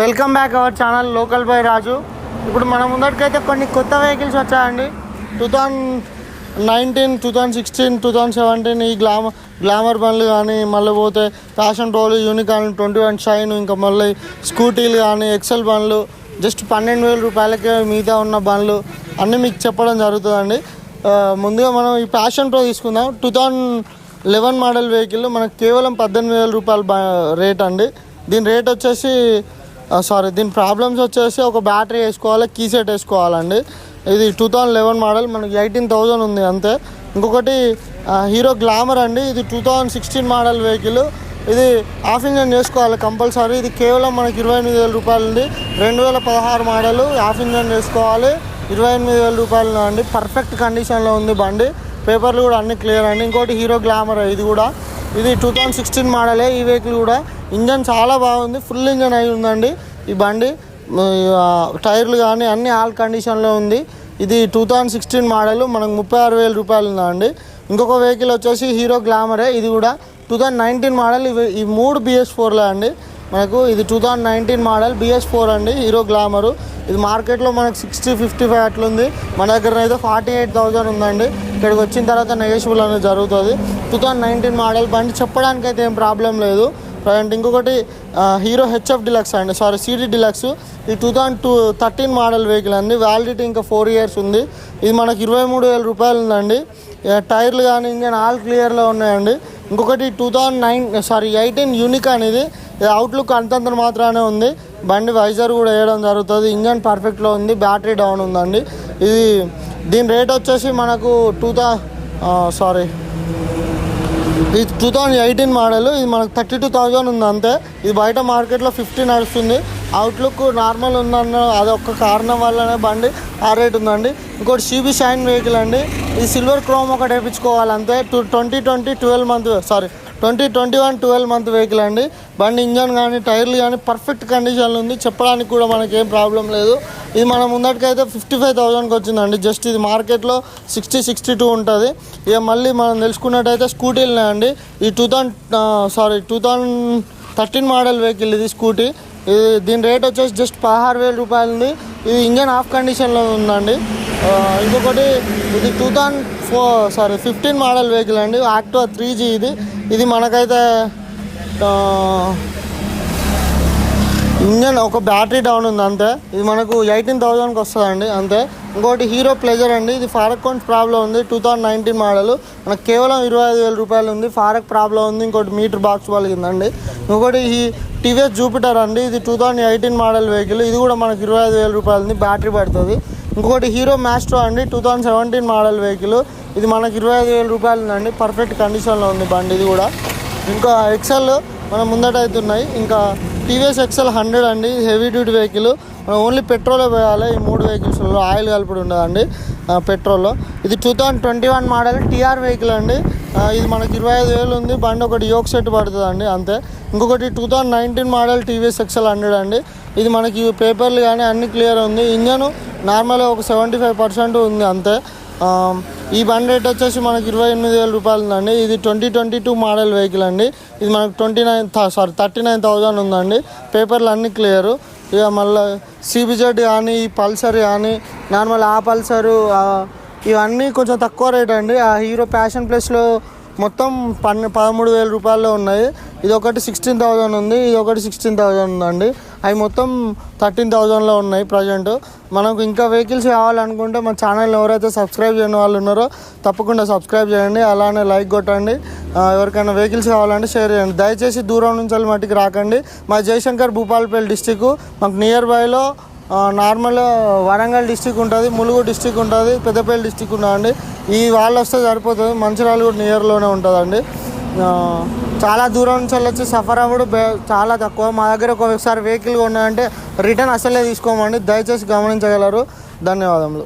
Welcome back our channel local by Raju. ఇప్పుడు మన ముందరికైతే కొన్ని కొత్త వెహికల్స్ వచ్చాయండి. 2019, 2016, 2017 ఈ గ్లామర్ బండ్లు కానీ, మళ్ళీ పోతే ఫ్యాషన్ ప్రోలు, యూనికాన్ 21 షైన్, ఇంకా మళ్ళీ స్కూటీలు కానీ, ఎక్సెల్ బండ్లు జస్ట్ 12,000 రూపాయలకే మిగతా ఉన్న బండ్లు అన్నీ మీకు చెప్పడం జరుగుతుందండి. ముందుగా మనం ఈ ఫ్యాషన్ ప్రో తీసుకుందాం. 2011 మోడల్ వెహికల్ మనకు కేవలం 18,000 రూపాయల రేట్ అండి. దీని రేట్ వచ్చేసి దీని ప్రాబ్లమ్స్ వచ్చేసి ఒక బ్యాటరీ వేసుకోవాలి, కీ సెట్ వేసుకోవాలండి. ఇది 2011 మోడల్, మనకి 18,000 ఉంది అంతే. ఇంకొకటి హీరో గ్లామర్ అండి. ఇది 2016 మోడల్ వెహికల్. ఇది హాఫ్ ఇంజన్ చేసుకోవాలి కంపల్సరీ. ఇది కేవలం మనకి 28,000 రూపాయలు ఉంది. 2016 మోడల్, హాఫ్ ఇంజన్ చేసుకోవాలి, 28,000 రూపాయలు అండి. పర్ఫెక్ట్ కండిషన్లో ఉంది బండి, పేపర్లు కూడా అన్నీ క్లియర్ అండి. ఇంకోటి హీరో గ్లామర్, ఇది కూడా ఇది 2016 మోడలే. ఈ వెహికల్ కూడా ఇంజన్ చాలా బాగుంది, ఫుల్ ఇంజన్ అయి ఉందండి ఈ బండి. టైర్లు కానీ అన్నీ ఆల్ కండిషన్లో ఉంది. ఇది 2016 మోడల్, మనకు 36,000 రూపాయలు ఉందండి. ఇంకొక వెహికల్ వచ్చేసి హీరో గ్లామరే. ఇది కూడా 2019 మోడల్. ఈ మూడు BS4లే అండి మనకు. ఇది 2019 మోడల్ BS4 అండి, హీరో గ్లామరు. ఇది మార్కెట్లో మనకు 60-55 అట్లుంది. మన దగ్గర అయితే 48,000 ఉందండి. ఇక్కడికి వచ్చిన తర్వాత నెగోషియబుల్ అనేది జరుగుతుంది. 2019 మోడల్ బండి, చెప్పడానికి అయితే ఏం ప్రాబ్లం లేదు ప్రజెంట్. ఇంకొకటి హీరో HF డిలక్స్ అండి, CD డిలక్స్. ఇది 2013 మోడల్ వెహికల్ అండి. వ్యాలిడిటీ ఇంకా 4 ఇయర్స్ ఉంది. ఇది మనకి 23,000 రూపాయలు ఉందండి. టైర్లు కానీ ఇంజన్ ఆల్ క్లియర్లో ఉన్నాయండి. ఇంకొకటి 2018 యూనికాన్. ఇది అవుట్లుక్ అంతంత మాత్రానే ఉంది. బండి వైజర్ కూడా వేయడం జరుగుతుంది. ఇంజన్ పర్ఫెక్ట్లో ఉంది, బ్యాటరీ డౌన్ ఉందండి. ఇది దీని రేట్ వచ్చేసి మనకు ఇది 2018 మోడల్. ఇది మనకు 32,000 ఉంది అంతే. ఇది బయట మార్కెట్లో 50 నడుస్తుంది. అవుట్లుక్ నార్మల్ ఉందన్న అదొక్క కారణం వల్లనే బండి ఆ రేట్ ఉందండి. ఇంకోటి CB షైన్ వెహికల్ అండి. ఇది సిల్వర్ క్రోమ్ ఒకటి వేయించుకోవాలి అంతే. 2021 12 మంత్ వెహికల్ అండి. బండి ఇంజన్ కానీ టైర్లు కానీ పర్ఫెక్ట్ కండిషన్లో ఉంది, చెప్పడానికి కూడా మనకి ఏం ప్రాబ్లం లేదు. ఇది మన ముందటికైతే 55,000కి వచ్చిందండి. జస్ట్ ఇది మార్కెట్లో 60-62 ఉంటుంది. ఇక మళ్ళీ మనం తెలుసుకున్నట్టయితే స్కూటీలనే అండి. ఈ 2013 మోడల్ వెహికల్ ఇది స్కూటీ. ఇది దీని రేట్ వచ్చేసి జస్ట్ 16,000 రూపాయలు ఉంది. ఇది ఇంజన్ ఆఫ్ కండిషన్లో ఉందండి. ఇంకొకటి ఇది 2015 మోడల్ వెహికల్ అండి, యాక్టివా 3G. ఇది మనకైతే ఇంజన్ ఒక బ్యాటరీ డౌన్ ఉంది అంతే. ఇది మనకు 18,000కి వస్తుందండి అంతే. ఇంకోటి హీరో ప్లెజర్ అండి. ఇది ఫారక్ కౌంట్ ప్రాబ్లం ఉంది. 2019 మోడల్, మనకు కేవలం 25,000 రూపాయలు ఉంది. ఫారక్ ప్రాబ్లం ఉంది. ఇంకోటి మీటర్ బాక్స్ పలిగిందండి. ఇంకోటి ఈ TVS జూపిటర్ అండి. ఇది 2018 మోడల్ వెహికల్. ఇది కూడా మనకు 25,000 రూపాయలు ఉంది, బ్యాటరీ పడుతుంది. ఇంకొకటి హీరో మ్యాస్ట్రో అండి, 2017 మోడల్ వెహికల్. ఇది మనకు 25,000 రూపాయలు ఉందండి. పర్ఫెక్ట్ కండిషన్లో ఉంది బండి ఇది కూడా. ఇంకా ఎక్సెల్ మనం ముందట అవుతున్నాయి. ఇంకా TVS XL 100 అండి, హెవీ డ్యూటీ వెహికల్. మనం ఓన్లీ పెట్రోలే పోయాలి. ఈ మూడు వెహికల్స్లో ఆయిల్ కలుపుడు ఉండదండి పెట్రోల్లో. ఇది 2021 మోడల్ TR వెహికల్ అండి. ఇది మనకి 25,000 ఉంది. బండి ఒకటి యోక్ సెట్ పడుతుందండి అంతే. ఇంకొకటి 2019 మోడల్ TVS XL 100 అండి. ఇది మనకి పేపర్లు కానీ అన్ని క్లియర్ ఉంది. ఇంజను నార్మల్గా ఒక 75% ఉంది అంతే. ఈ బండి రేట్ వచ్చేసి మనకి 28,000 రూపాయలు ఉందండి. ఇది 2022 మోడల్ వెహికల్ అండి. ఇది మనకు 39,000 ఉందండి. పేపర్లు అన్నీ క్లియరు. ఇక మళ్ళీ CBZ కానీ, ఈ పల్సర్ కానీ, నార్మల్ ఆ పల్సరు ఇవన్నీ కొంచెం తక్కువ రేట్ అండి. ఆ హీరో ప్యాషన్ ప్లస్లో మొత్తం 13,000 రూపాయల్లో ఉన్నాయి. ఇది ఒకటి 16,000 ఉంది, ఇది ఒకటి 16,000 ఉందండి. అవి మొత్తం 13,000లో ఉన్నాయి ప్రజెంట్. మనకు ఇంకా వెహికల్స్ కావాలనుకుంటే మన ఛానల్ని ఎవరైతే సబ్స్క్రైబ్ చేయని వాళ్ళు ఉన్నారో తప్పకుండా సబ్స్క్రైబ్ చేయండి, అలానే లైక్ కొట్టండి. ఎవరికైనా వెహికల్స్ కావాలంటే షేర్ చేయండి. దయచేసి దూరం నుంచి మట్టికి రాకండి. మా జయశంకర్ భూపాలపల్లి డిస్టిక్. మాకు నియర్ బైలో నార్మల్ వరంగల్ డిస్టిక్ ఉంటుంది, ములుగు డిస్టిక్ ఉంటుంది, పెద్దపల్లి డిస్టిక్ ఉంటుందండి. ఈ వాళ్ళు వస్తే సరిపోతుంది. మంచిర్యాల కూడా నియర్లోనే ఉంటుందండి. చాలా దూరం నుంచి వచ్చి సఫర్ అవ్వడు చాలా తక్కువ. మా దగ్గర ఒకసారి వెహికల్ కొన్నాయంటే రిటర్న్ అసలే తీసుకోమండి, దయచేసి గమనించగలరు. ధన్యవాదములు.